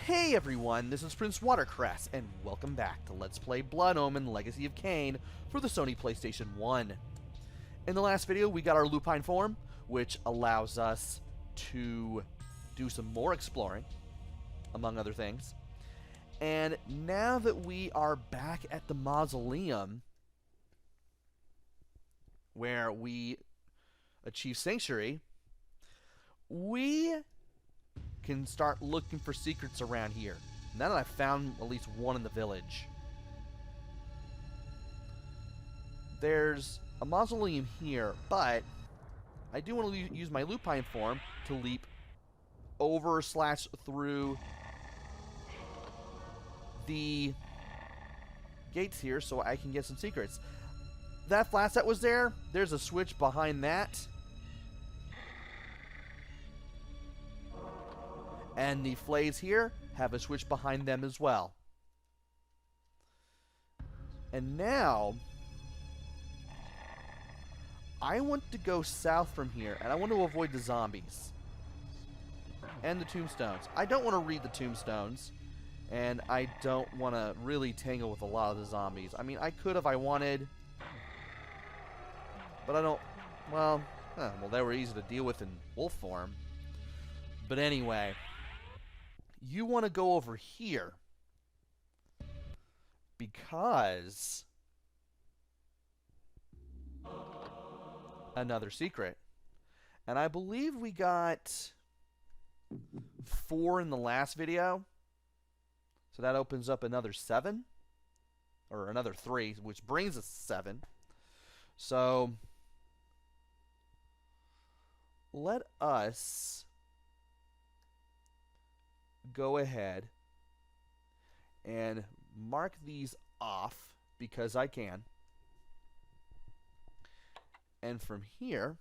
Hey everyone, this is PrinceWatercress, and welcome back to Let's Play Blood Omen Legacy of Kain for the Sony PlayStation 1. In the last video, we got our lupine form, which allows us to do some more exploring, among other things. And now that we are back at the mausoleum, where we achieve Sanctuary, we can start looking for secrets around here. Now that I've found at least one in the village. There's a mausoleum here, but I do want to use my lupine form to leap over / through the gates here so I can get some secrets. That flask that was there, there's a switch behind that. And the flays here have a switch behind them as well. And now, I want to go south from here, and I want to avoid the zombies. And the tombstones. I don't want to read the tombstones, and I don't want to really tangle with a lot of the zombies. I mean, I could if I wanted, but I don't, well, they were easy to deal with in wolf form. But anyway, you want to go over here because another secret. And I believe we got 4 in the last video. So that opens up another 7. Or another 3, which brings us 7. So let us go ahead and mark these off because I can. And from here,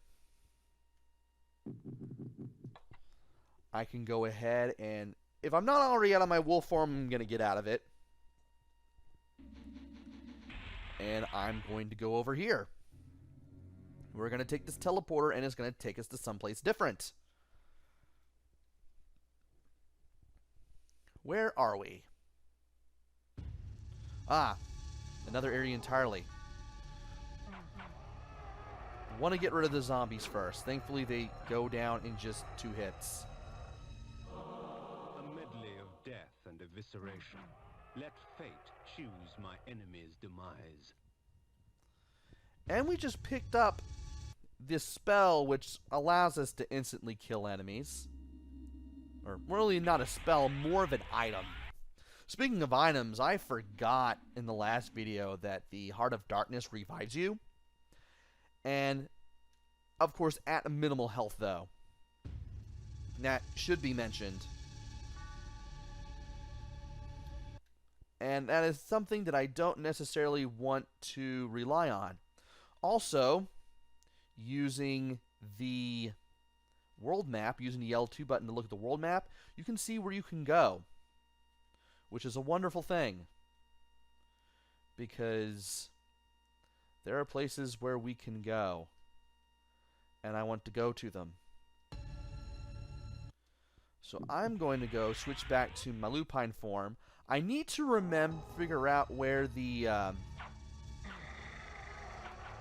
I can go ahead and, if I'm not already out of my wolf form, I'm going to get out of it. And I'm going to go over here. We're going to take this teleporter and it's going to take us to someplace different. Where are we? Ah, another area entirely. Want to get rid of the zombies first. Thankfully, they go down in just 2 hits. A medley of death and evisceration. Let fate choose my enemy's demise. And we just picked up this spell which allows us to instantly kill enemies. Or really not a spell, more of an item. Speaking of items, I forgot in the last video that the Heart of Darkness revives you. And, of course, at a minimal health, though. That should be mentioned. And that is something that I don't necessarily want to rely on. Also, using the world map, using the L2 button to look at the world map, you can see where you can go, which is a wonderful thing, because there are places where we can go, and I want to go to them. So I'm going to go switch back to my lupine form. I need to figure out where the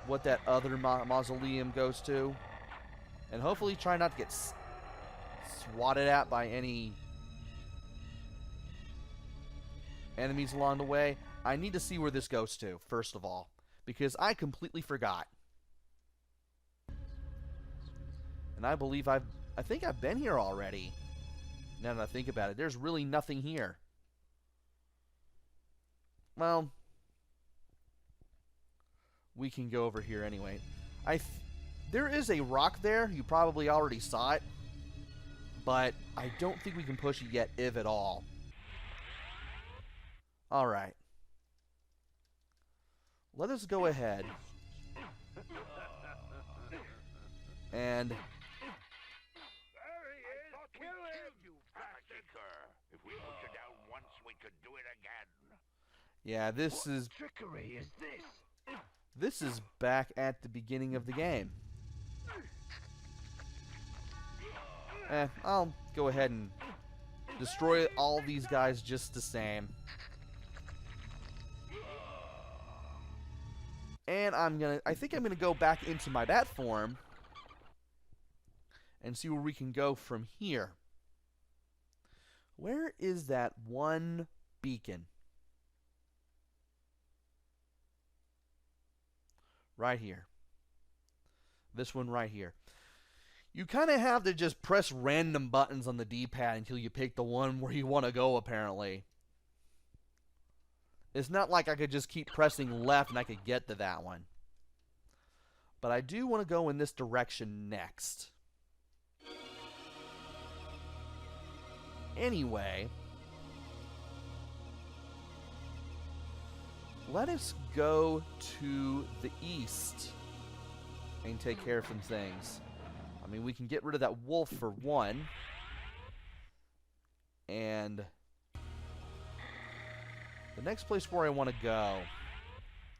what that other mausoleum goes to. And hopefully try not to get swatted at by any enemies along the way. I need to see where this goes to, first of all, because I completely forgot. And I believe I think I've been here already. Now that I think about it, there's really nothing here. Well, we can go over here anyway. There is a rock there. You probably already saw it. But I don't think we can push it yet, if at all. Alright. Let us go ahead. And There he is! Kill him! You bastard! If we put you down once, we could do it again. yeah, this is Trickery is this? back at the beginning of the game. I'll go ahead and destroy all these guys just the same. And I think I'm gonna go back into my bat form and see where we can go from here. Where is that one beacon? Right here. This one right here. You kind of have to just press random buttons on the D-pad until you pick the one where you want to go, apparently. It's not like I could just keep pressing left and I could get to that one. But I do want to go in this direction next. Anyway, let us go to the east and take care of some things. I mean, we can get rid of that wolf for one. And the next place where I want to go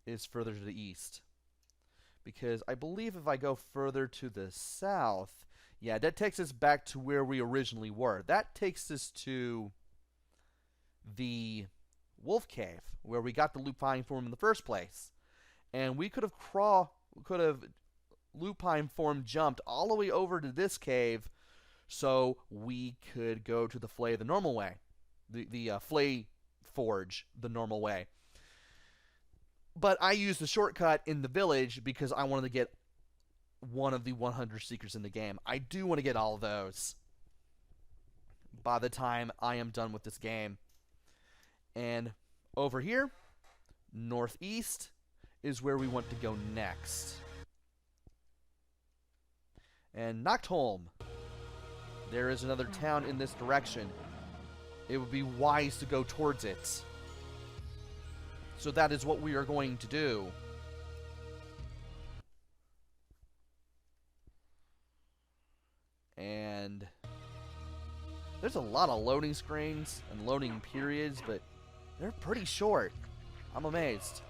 is further to the east. Because I believe if I go further to the south, yeah, that takes us back to where we originally were. That takes us to the wolf cave, where we got the lupine form in the first place. And we could have lupine form jumped all the way over to this cave so we could go to the flay the normal way. The flay forge the normal way. But I used the shortcut in the village because I wanted to get one of the 100 secrets in the game. I do want to get all of those by the time I am done with this game. And over here, northeast, is where we want to go next. And Nachtholm. There is another town in this direction. It would be wise to go towards it. So that is what we are going to do. And there's a lot of loading screens and loading periods, but they're pretty short. I'm amazed.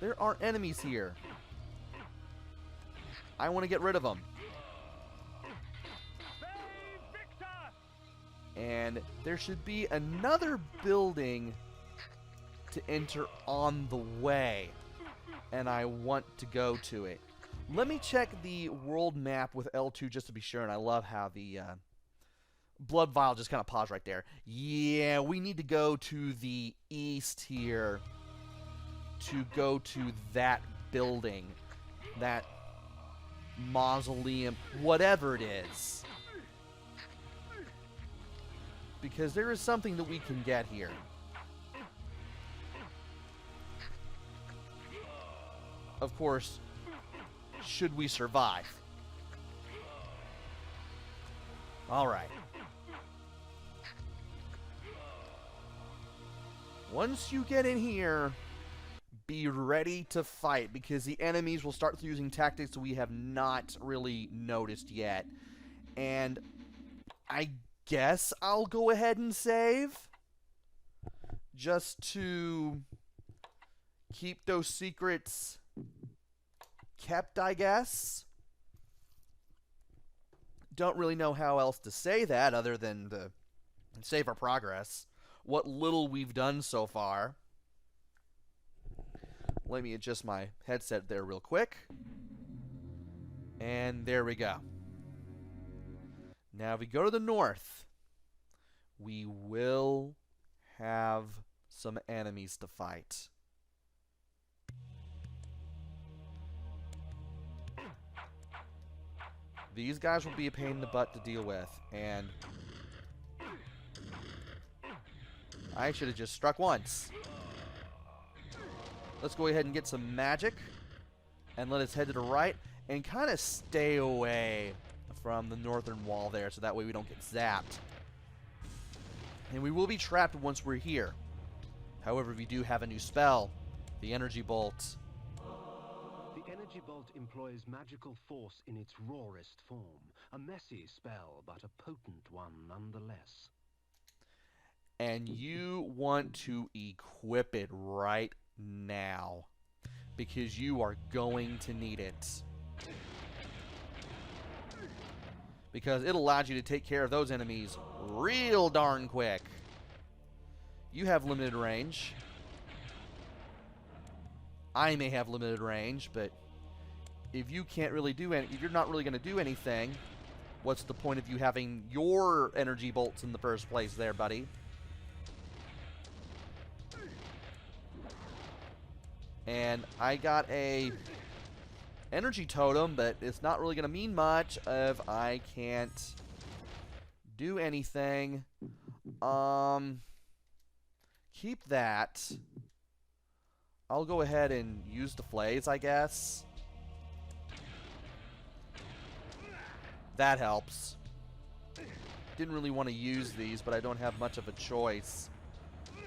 There are enemies here. I want to get rid of them. And there should be another building to enter on the way. And I want to go to it. Let me check the world map with L2 just to be sure. And I love how the blood vial just kind of paused right there. Yeah, we need to go to the east here to go to that building. That mausoleum, whatever it is. Because there is something that we can get here. Of course, should we survive. Alright. Once you get in here, be ready to fight, because the enemies will start using tactics we have not really noticed yet. And I guess I'll go ahead and save, just to keep those secrets kept, I guess. Don't really know how else to say that other than to save our progress. What little we've done so far. Let me adjust my headset there real quick. And there we go. Now if we go to the north, we will have some enemies to fight. These guys will be a pain in the butt to deal with, and I should have just struck once. Let's go ahead and get some magic, and let us head to the right, and kind of stay away from the northern wall there, so that way we don't get zapped. And we will be trapped once we're here. However, we do have a new spell, the Energy Bolt. The Energy Bolt employs magical force in its rawest form. A messy spell, but a potent one nonetheless. And you want to equip it right now, because you are going to need it. because it allows you to take care of those enemies real darn quick. You have limited range. I may have limited range, but if you can't really do any, if you're not really going to do anything, what's the point of you having your energy bolts in the first place there, buddy? And I got a energy totem, but it's not really going to mean much if I can't do anything. Keep that. I'll go ahead and use the flays, I guess. That helps. Didn't really want to use these, but I don't have much of a choice.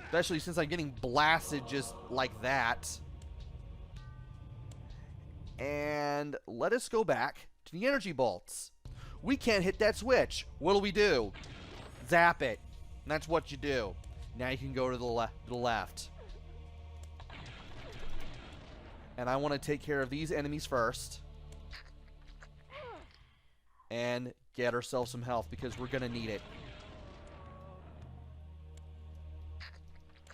Especially since I'm getting blasted just like that. And let us go back to the energy bolts. We can't hit that switch. What do? Zap it. And that's what you do. Now you can go to the left. And I want to take care of these enemies first. And get ourselves some health because we're going to need it.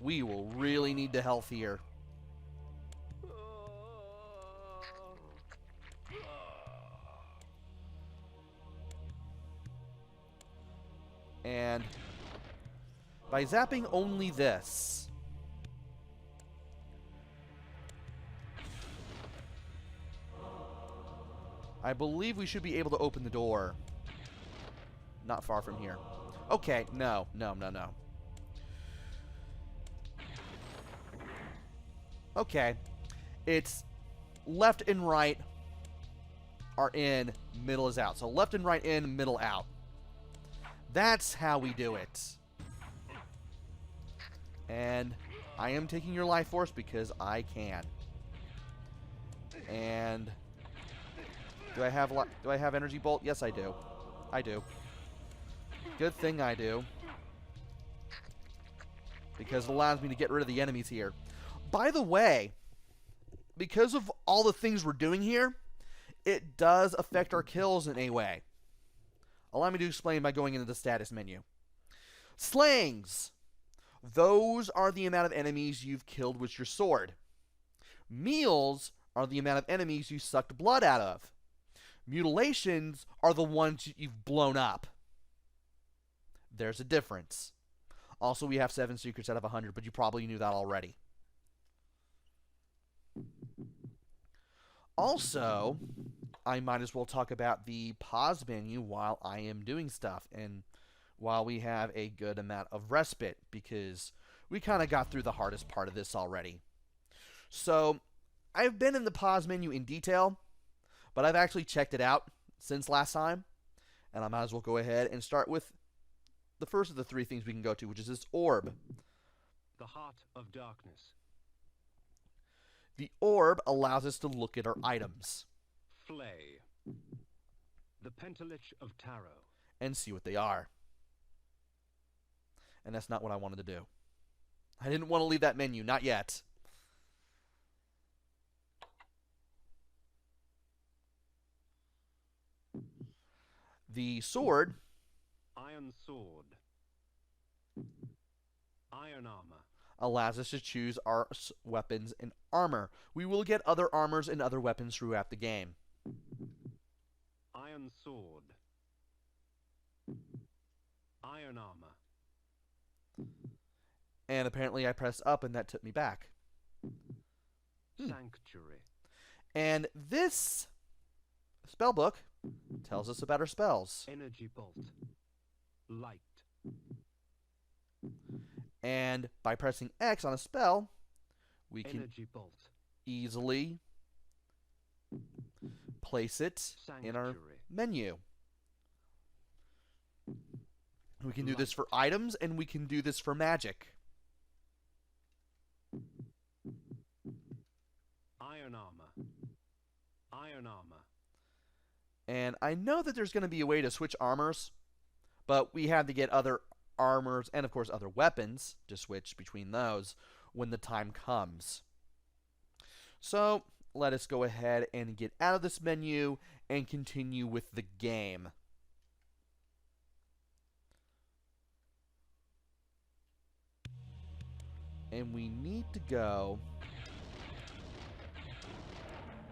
We will really need the health here. And by zapping only this, I believe we should be able to open the door. Not far from here. Okay, no. Okay. It's left and right are in, middle is out. So left and right in, middle out. That's how we do it. And I am taking your life force because I can. And do I have energy bolt? Yes, I do. I do. Good thing I do. Because it allows me to get rid of the enemies here. By the way, because of all the things we're doing here, it does affect our kills in a way. Allow me to explain by going into the status menu. Slayings. Those are the amount of enemies you've killed with your sword. Meals are the amount of enemies you sucked blood out of. Mutilations are the ones you've blown up. There's a difference. Also, we have 7 secrets out of 100, but you probably knew that already. Also, I might as well talk about the pause menu while I am doing stuff and while we have a good amount of respite, because we kind of got through the hardest part of this already. So, I've been in the pause menu in detail, but I've actually checked it out since last time, and I might as well go ahead and start with the first of the 3 things we can go to, which is this orb. The Heart of Darkness. The orb allows us to look at our items. Flay. The Pentalich of Tarot. And see what they are. And that's not what I wanted to do. I didn't want to leave that menu, not yet. The sword. Iron Sword. Iron Armor. Allows us to choose our weapons and armor. We will get other armors and other weapons throughout the game. Iron Sword. Iron Armor. And apparently I pressed up and that took me back. Sanctuary. And this spellbook tells us about our spells. Energy Bolt. Light. And by pressing X on a spell, we can Energy Bolt. easily place it in our menu. We can do this for items, and we can do this for magic. Iron Armor. Iron Armor. And I know that there's going to be a way to switch armors, but we have to get other armors and, of course, other weapons to switch between those when the time comes. So, let us go ahead and get out of this menu and continue with the game. And we need to go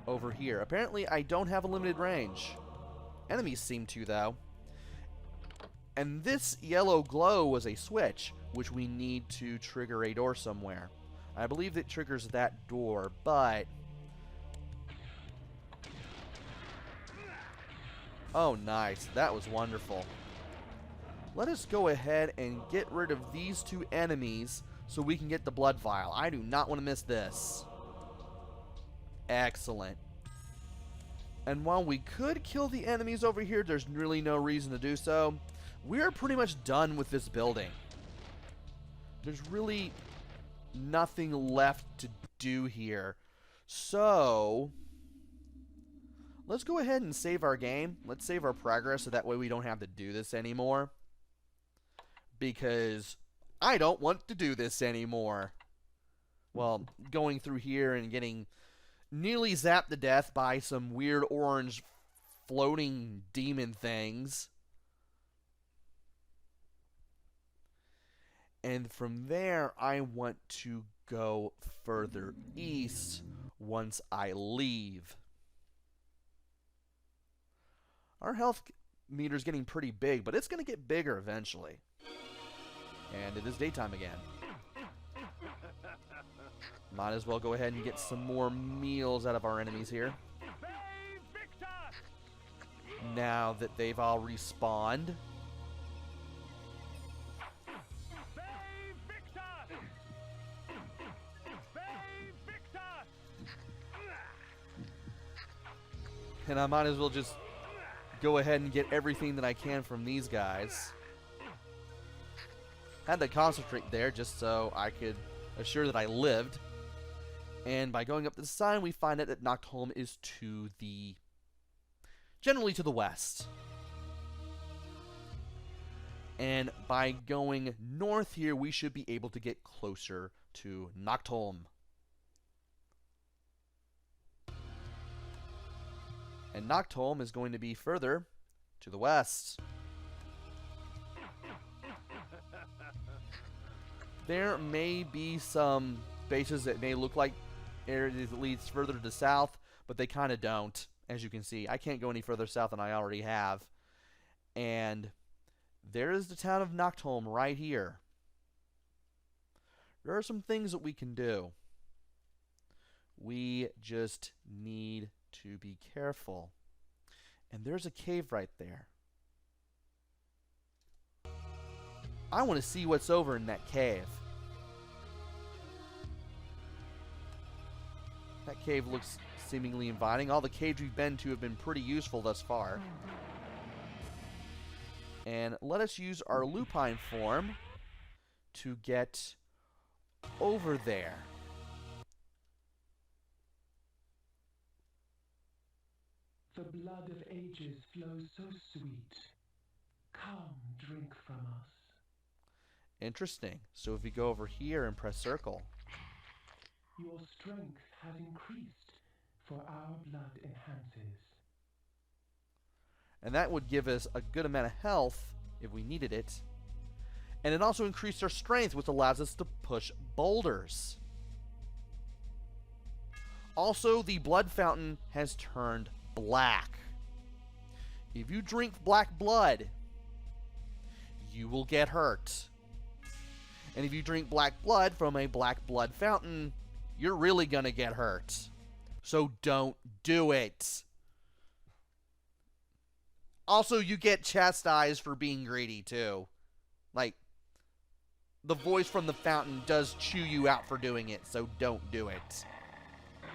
over here. Apparently, I don't have a limited range. Enemies seem to, though. And this yellow glow was a switch, which we need to trigger a door somewhere. I believe it triggers that door, but... Oh, nice. That was wonderful. Let us go ahead and get rid of these two enemies so we can get the blood vial. I do not want to miss this. Excellent. And while we could kill the enemies over here, there's really no reason to do so. We're pretty much done with this building. There's really nothing left to do here. So, let's go ahead and save our game. Let's save our progress so that way we don't have to do this anymore. Because I don't want to do this anymore. Well, going through here and getting nearly zapped to death by some weird orange floating demon things. And from there, I want to go further east once I leave. Our health meter is getting pretty big, but it's going to get bigger eventually. And it is daytime again. Might as well go ahead and get some more meals out of our enemies here. Now that they've all respawned. And I might as well just go ahead and get everything that I can from these guys. Had to concentrate there just so I could assure that I lived. And by going up the sign, we find out that Nachtholm is to the... generally to the west. And by going north here, we should be able to get closer to Nachtholm. And Nachtholm is going to be further to the west. There may be some bases that may look like areas that leads further to the south, but they kind of don't, as you can see. I can't go any further south than I already have. And there is the town of Nachtholm right here. There are some things that we can do. We just need to be careful. And there's a cave right there. I want to see what's over in that cave. That cave looks seemingly inviting. All the caves we've been to have been pretty useful thus far. And let us use our lupine form to get over there. The blood of ages flows so sweet. Come, drink from us. Interesting. So if we go over here and press circle. Your strength has increased, for our blood enhances. And that would give us a good amount of health if we needed it. And it also increased our strength, which allows us to push boulders. Also, the blood fountain has turned black. If you drink black blood, you will get hurt. And if you drink black blood from a black blood fountain, you're really gonna get hurt. So don't do it. Also, you get chastised for being greedy too. Like, the voice from the fountain does chew you out for doing it, so don't do it.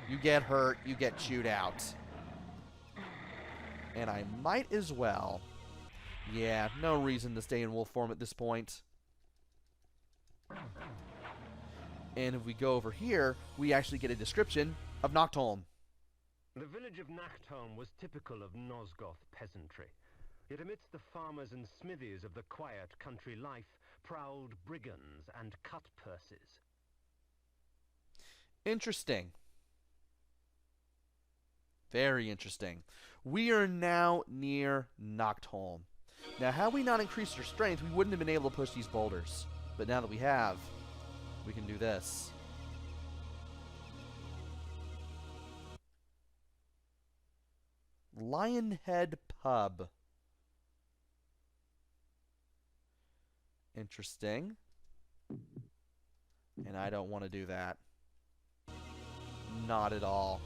You get hurt, you get chewed out. And I might as well. Yeah, no reason to stay in wolf form at this point. And if we go over here, we actually get a description of Nachtholm. The village of Nachtholm was typical of Nosgoth peasantry. Yet amidst the farmers and smithies of the quiet country life prowled brigands and cut-purses. Interesting. Very interesting. We are now near Nachtholm. Now, had we not increased our strength, we wouldn't have been able to push these boulders. But now that we have, We can do this. Lionhead Pub. Interesting. And I don't want to do that. Not at all.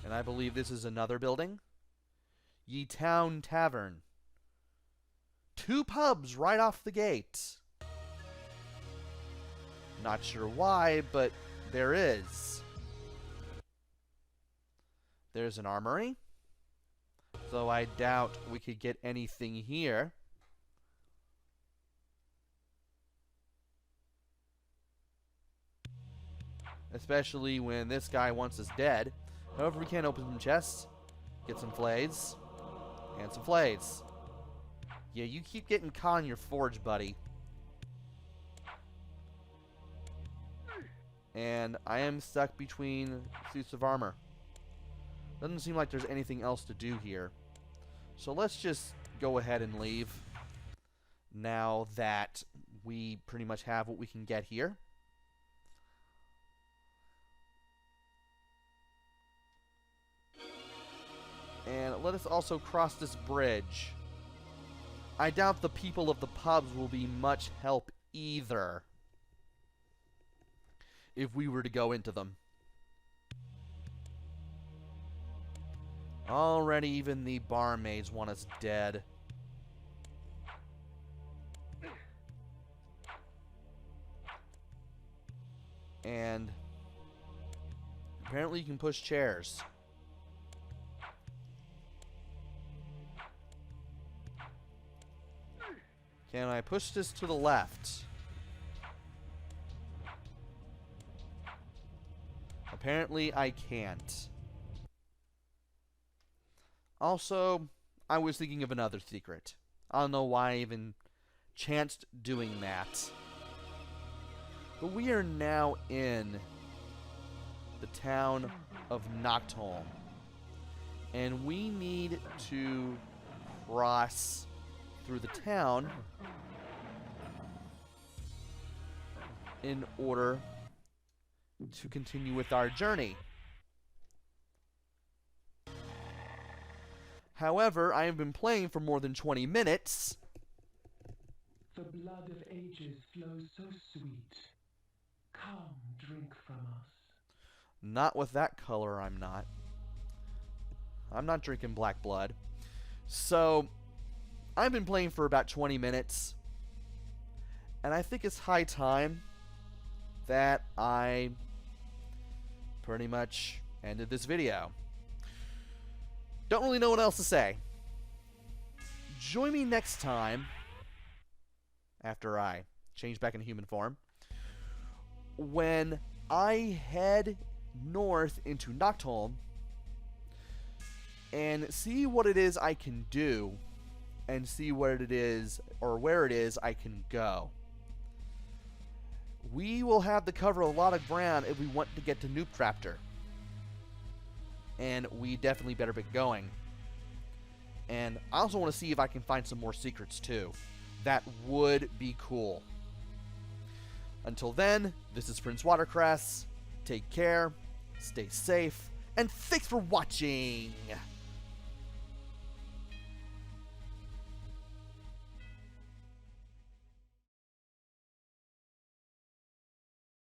And I believe this is another building. Ye Town Tavern. 2 pubs right off the gate. Not sure why, but there is. There's an armory. Though I doubt we could get anything here. Especially when this guy wants us dead. However, we can open some chests. Get some flays. And some flays. Yeah, you keep getting caught in your forge, buddy. And I am stuck between suits of armor. Doesn't seem like there's anything else to do here. So let's just go ahead and leave. Now that we pretty much have what we can get here. And let us also cross this bridge. I doubt the people of the pubs will be much help either. If we were to go into them. Already even the barmaids want us dead. And apparently you can push chairs. Can I push this to the left? Apparently I can't. Also, I was thinking of another secret. I don't know why I even chanced doing that. But we are now in the town of Nachtholm. And we need to cross through the town in order to continue with our journey. However, I have been playing for more than 20 minutes. The blood of ages flows so sweet. Come, drink from us. Not with that color, I'm not. I'm not drinking black blood. So, I've been playing for about 20 minutes. And I think it's high time that I pretty much ended this video. Don't really know what else to say. Join me next time, after I change back into human form, when I head north into Nachtholm and see what it is I can do and see what it is, or where it is I can go. We will have to cover a lot of ground if we want to get to Noob Traptor. And we definitely better get going. And I also want to see if I can find some more secrets too. That would be cool. Until then, this is PrinceWatercress. Take care, stay safe, and thanks for watching!